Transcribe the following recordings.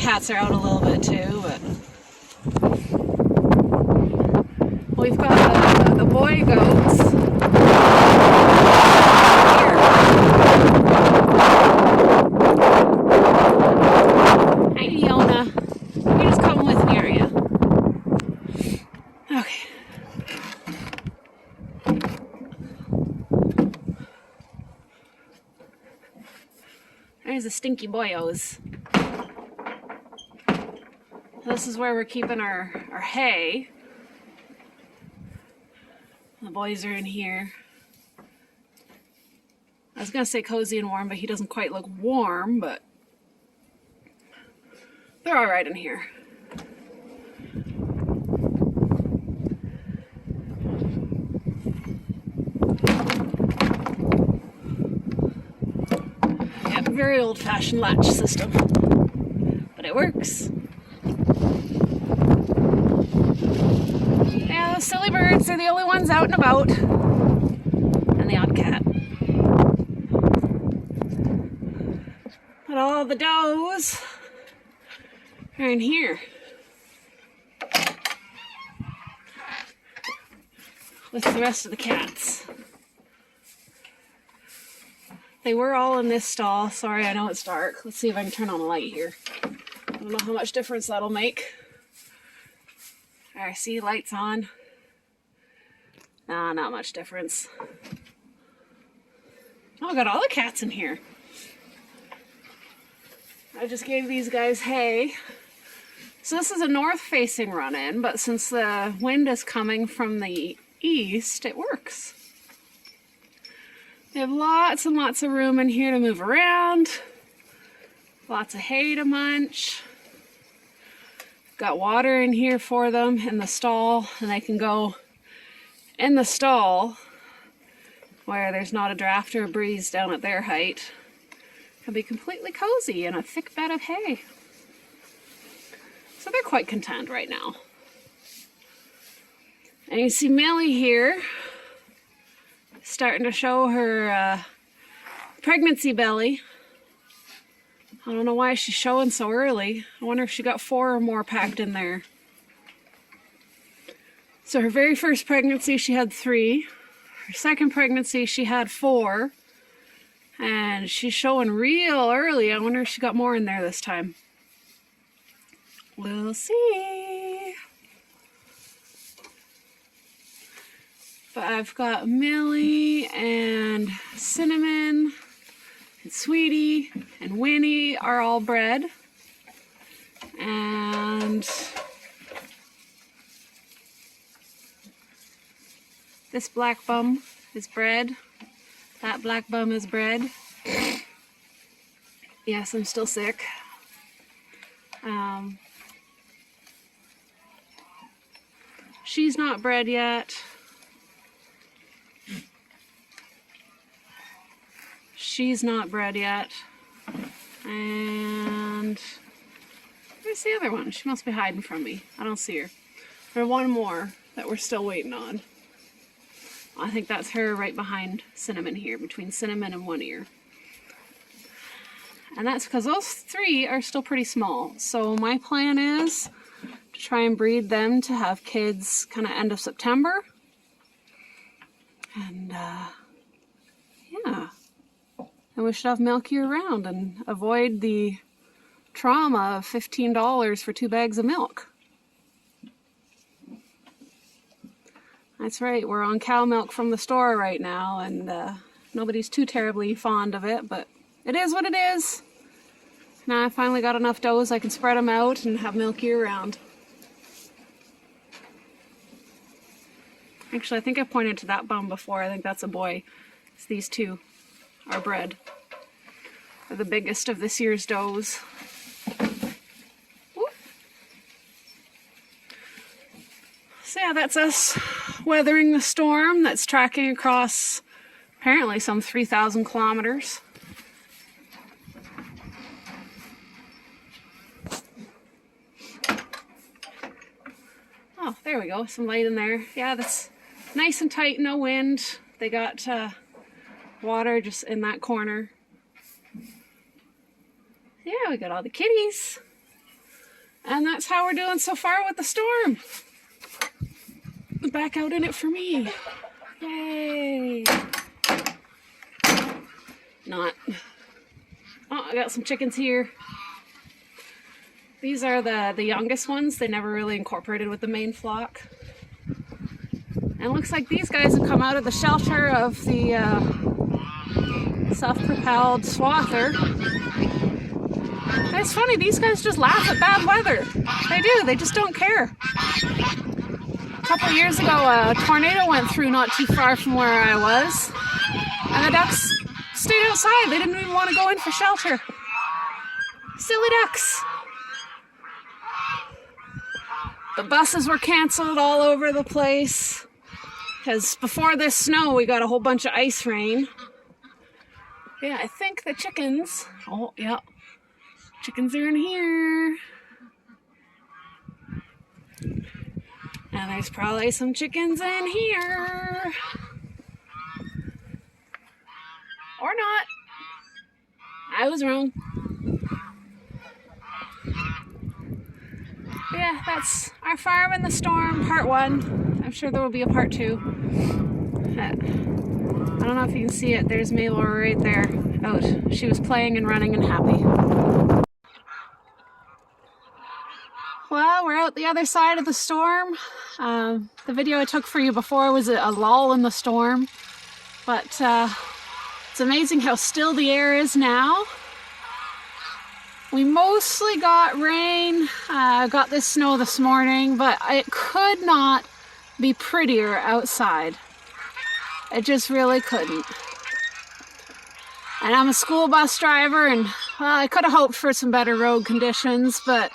cats are out a little bit too, but we've got the boy goats. Hi, Fiona. You're just coming with me, are you? Okay. There's the stinky boyos. This is where we're keeping our hay. The boys are in here. I was gonna say cozy and warm, but he doesn't quite look warm, but they're all right in here. Yeah, very old-fashioned latch system, but it works. Yeah, those silly birds are the only ones out and about, and the odd cat. But all the does are in here with the rest of the cats. They were all in this stall. Sorry, I know it's dark. Let's see if I can turn on the light here. I don't know how much difference that'll make. Alright, see, lights on. Nah, not much difference. Oh, I got all the cats in here. I just gave these guys hay. So this is a north-facing run-in, but since the wind is coming from the east, it works. They have lots and lots of room in here to move around. Lots of hay to munch. Got water in here for them in the stall, and they can go in the stall where there's not a draft or a breeze down at their height. Can be completely cozy in a thick bed of hay. So they're quite content right now. And you see Millie here starting to show her pregnancy belly. I don't know why she's showing so early. I wonder if she got 4 or more packed in there. So her very first pregnancy she had 3. Her second pregnancy she had 4. And she's showing real early. I wonder if she got more in there this time. We'll see. But I've got Millie and Cinnamon and Sweetie and Winnie are all bred. And this black bum is bred. That black bum is bred. Yes, I'm still sick. She's not bred yet. She's not bred yet. And where's the other one? She must be hiding from me. I don't see her. There's one more that we're still waiting on. I think that's her right behind Cinnamon here, between Cinnamon and One Ear. And that's because those 3 are still pretty small. So my plan is to try and breed them to have kids kind of end of September. And yeah. And we should have milk year-round and avoid the trauma of $15 for 2 bags of milk. That's right, we're on cow milk from the store right now, and nobody's too terribly fond of it, but it is what it is. Now I finally got enough does I can spread them out and have milk year-round. Actually, I think I pointed to that bum before. I think that's a boy. It's these 2 are bred. They're the biggest of this year's does. Whoop. So yeah, that's us weathering the storm that's tracking across apparently some 3,000 kilometers. Oh, there we go, some light in there. Yeah, that's nice and tight, no wind. They got water just in that corner. Yeah, we got all the kitties. And that's how we're doing so far with the storm. Back out in it for me. Yay. Not. Oh, I got some chickens here. These are the youngest ones. They never really incorporated with the main flock. And it looks like these guys have come out of the shelter of the self-propelled swather. And it's funny, these guys just laugh at bad weather. They do, they just don't care. A couple years ago, a tornado went through not too far from where I was. And the ducks stayed outside. They didn't even want to go in for shelter. Silly ducks. The buses were canceled all over the place. Because before this snow, we got a whole bunch of ice rain. Yeah, I think the chickens... Oh, yeah. Chickens are in here. And there's probably some chickens in here. Or not. I was wrong. Yeah, that's our farm in the storm, part 1. I'm sure there will be a part 2. I don't know if you can see it. There's Mabel right there. Out. She was playing and running and happy. Well, we're out the other side of the storm. The video I took for you before was a lull in the storm. But it's amazing how still the air is now. We mostly got rain, got this snow this morning, but it could not be prettier outside. It just really couldn't. And I'm a school bus driver, and well, I could have hoped for some better road conditions, but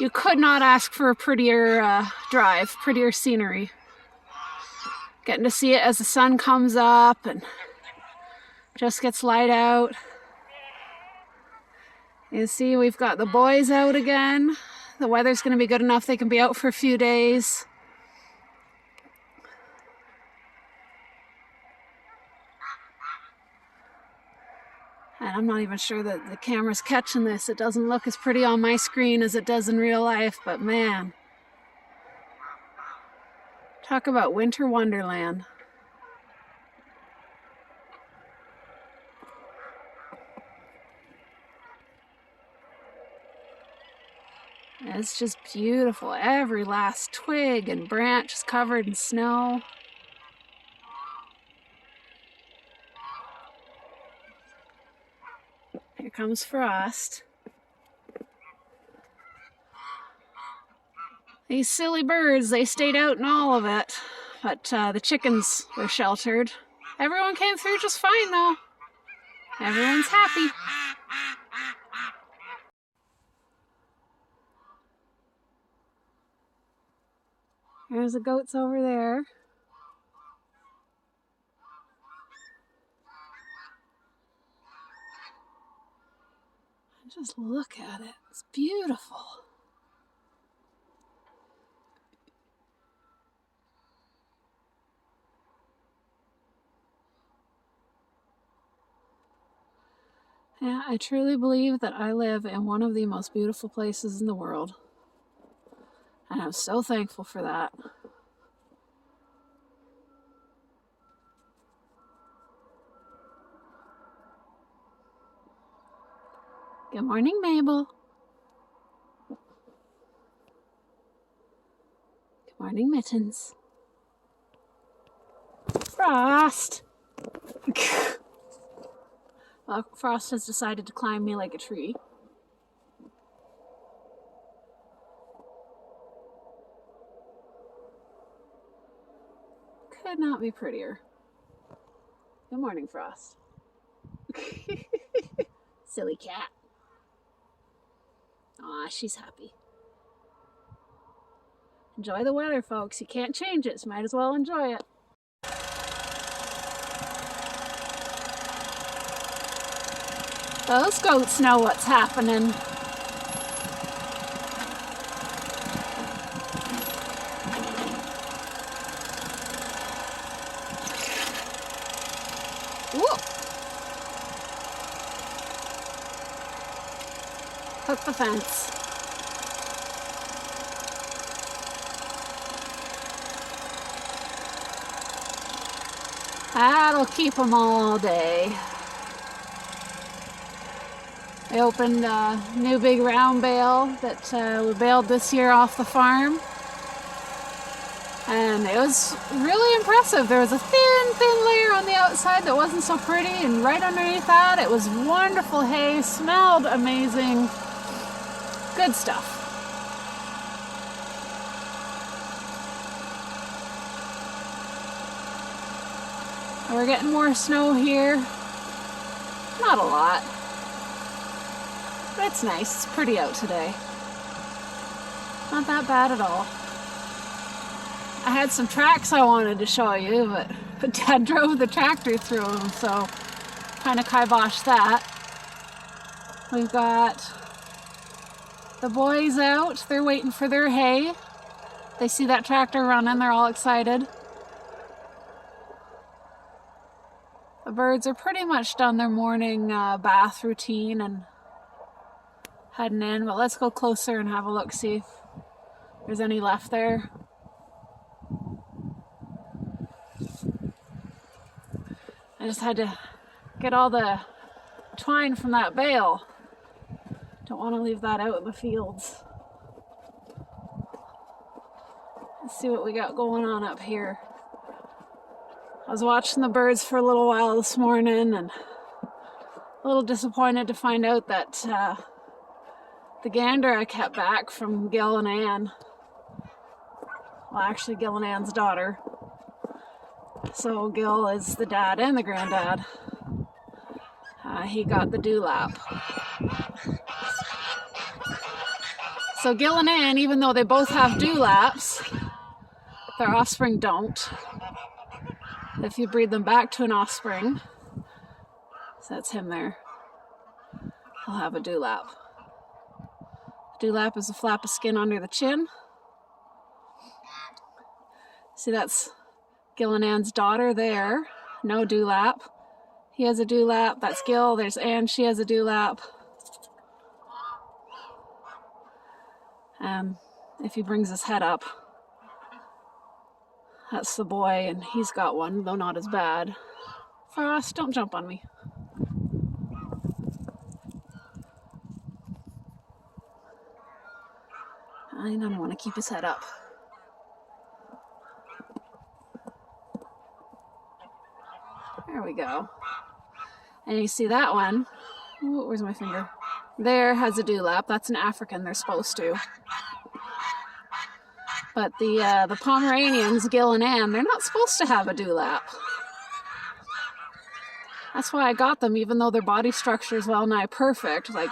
you could not ask for a prettier drive, prettier scenery. Getting to see it as the sun comes up and just gets light out. You see, we've got the boys out again. The weather's going to be good enough they can be out for a few days. And I'm not even sure that the camera's catching this. It doesn't look as pretty on my screen as it does in real life, but man. Talk about winter wonderland. It's just beautiful. Every last twig and branch is covered in snow. Here comes Frost. These silly birds, they stayed out in all of it, but the chickens were sheltered. Everyone came through just fine though. Everyone's happy. There's the goats over there. Just look at it. It's beautiful. Yeah, I truly believe that I live in one of the most beautiful places in the world. And I'm so thankful for that. Good morning, Mabel. Good morning, Mittens. Frost! Well, Frost has decided to climb me like a tree. Could not be prettier. Good morning, Frost. Silly cat. Aw, she's happy. Enjoy the weather, folks. You can't change it, so might as well enjoy it. Those goats know what's happening. Whoop! Hook the fence. That'll keep them all day. I opened a new big round bale that we baled this year off the farm. And it was really impressive. There was a thin layer on the outside that wasn't so pretty, and right underneath that it was wonderful hay, smelled amazing. Good stuff. We're getting more snow here. Not a lot. But it's nice. It's pretty out today. Not that bad at all. I had some tracks I wanted to show you, but Dad drove the tractor through them, so kind of kiboshed that. We've got the boys out. They're waiting for their hay. They see that tractor running. They're all excited. The birds are pretty much done their morning bath routine and heading in, but let's go closer and have a look, see if there's any left there. I just had to get all the twine from that bale. Don't want to leave that out in the fields. Let's see what we got going on up here. I was watching the birds for a little while this morning and a little disappointed to find out that the gander I kept back from Gil and Ann, well actually Gil and Ann's daughter, so Gil is the dad and the granddad, he got the dewlap. So Gil and Ann, even though they both have dewlaps, their offspring don't. If you breed them back to an offspring, so that's him there, he'll have a dewlap. Dewlap is a flap of skin under the chin. See, that's Gil and Ann's daughter there, no dewlap. He has a dewlap. That's Gil. There's Ann, she has a dewlap. If he brings his head up, that's the boy, and he's got one, though not as bad. Frost, don't jump on me. I don't want to keep his head up. There we go. And you see that one. Ooh, where's my finger? There has a dewlap. That's an African. They're supposed to. But the Pomeranians, Gil and Ann, they're not supposed to have a dewlap. That's why I got them, even though their body structure is well nigh perfect. Like,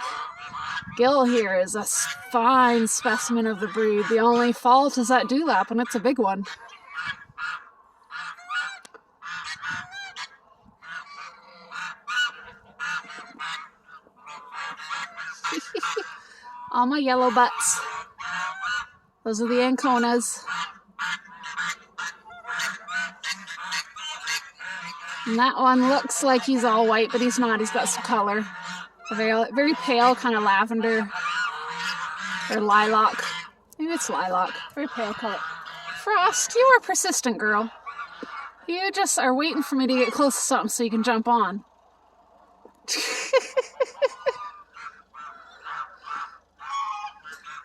Gil here is a fine specimen of the breed. The only fault is that dewlap, and it's a big one. All my yellow butts. Those are the Anconas. And that one looks like he's all white, but he's not. He's got some color. A very pale, kind of lavender or lilac. Maybe it's lilac. Very pale color. Frost, you are a persistent girl. You just are waiting for me to get close to something so you can jump on.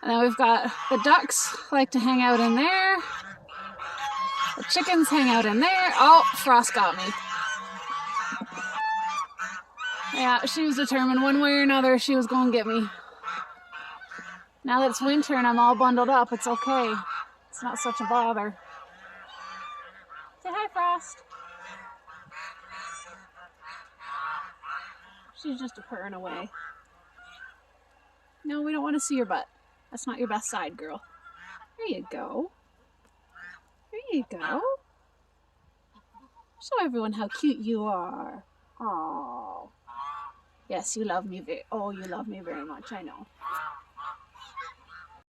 And then we've got the ducks like to hang out in there. The chickens hang out in there. Oh, Frost got me. Yeah, she was determined one way or another she was going to get me. Now that it's winter and I'm all bundled up, it's okay. It's not such a bother. Say hi, Frost. She's just purring away. No, we don't want to see your butt. That's not your best side, girl. There you go. There you go. Show everyone how cute you are. Oh. Yes, you love me you love me very much, I know.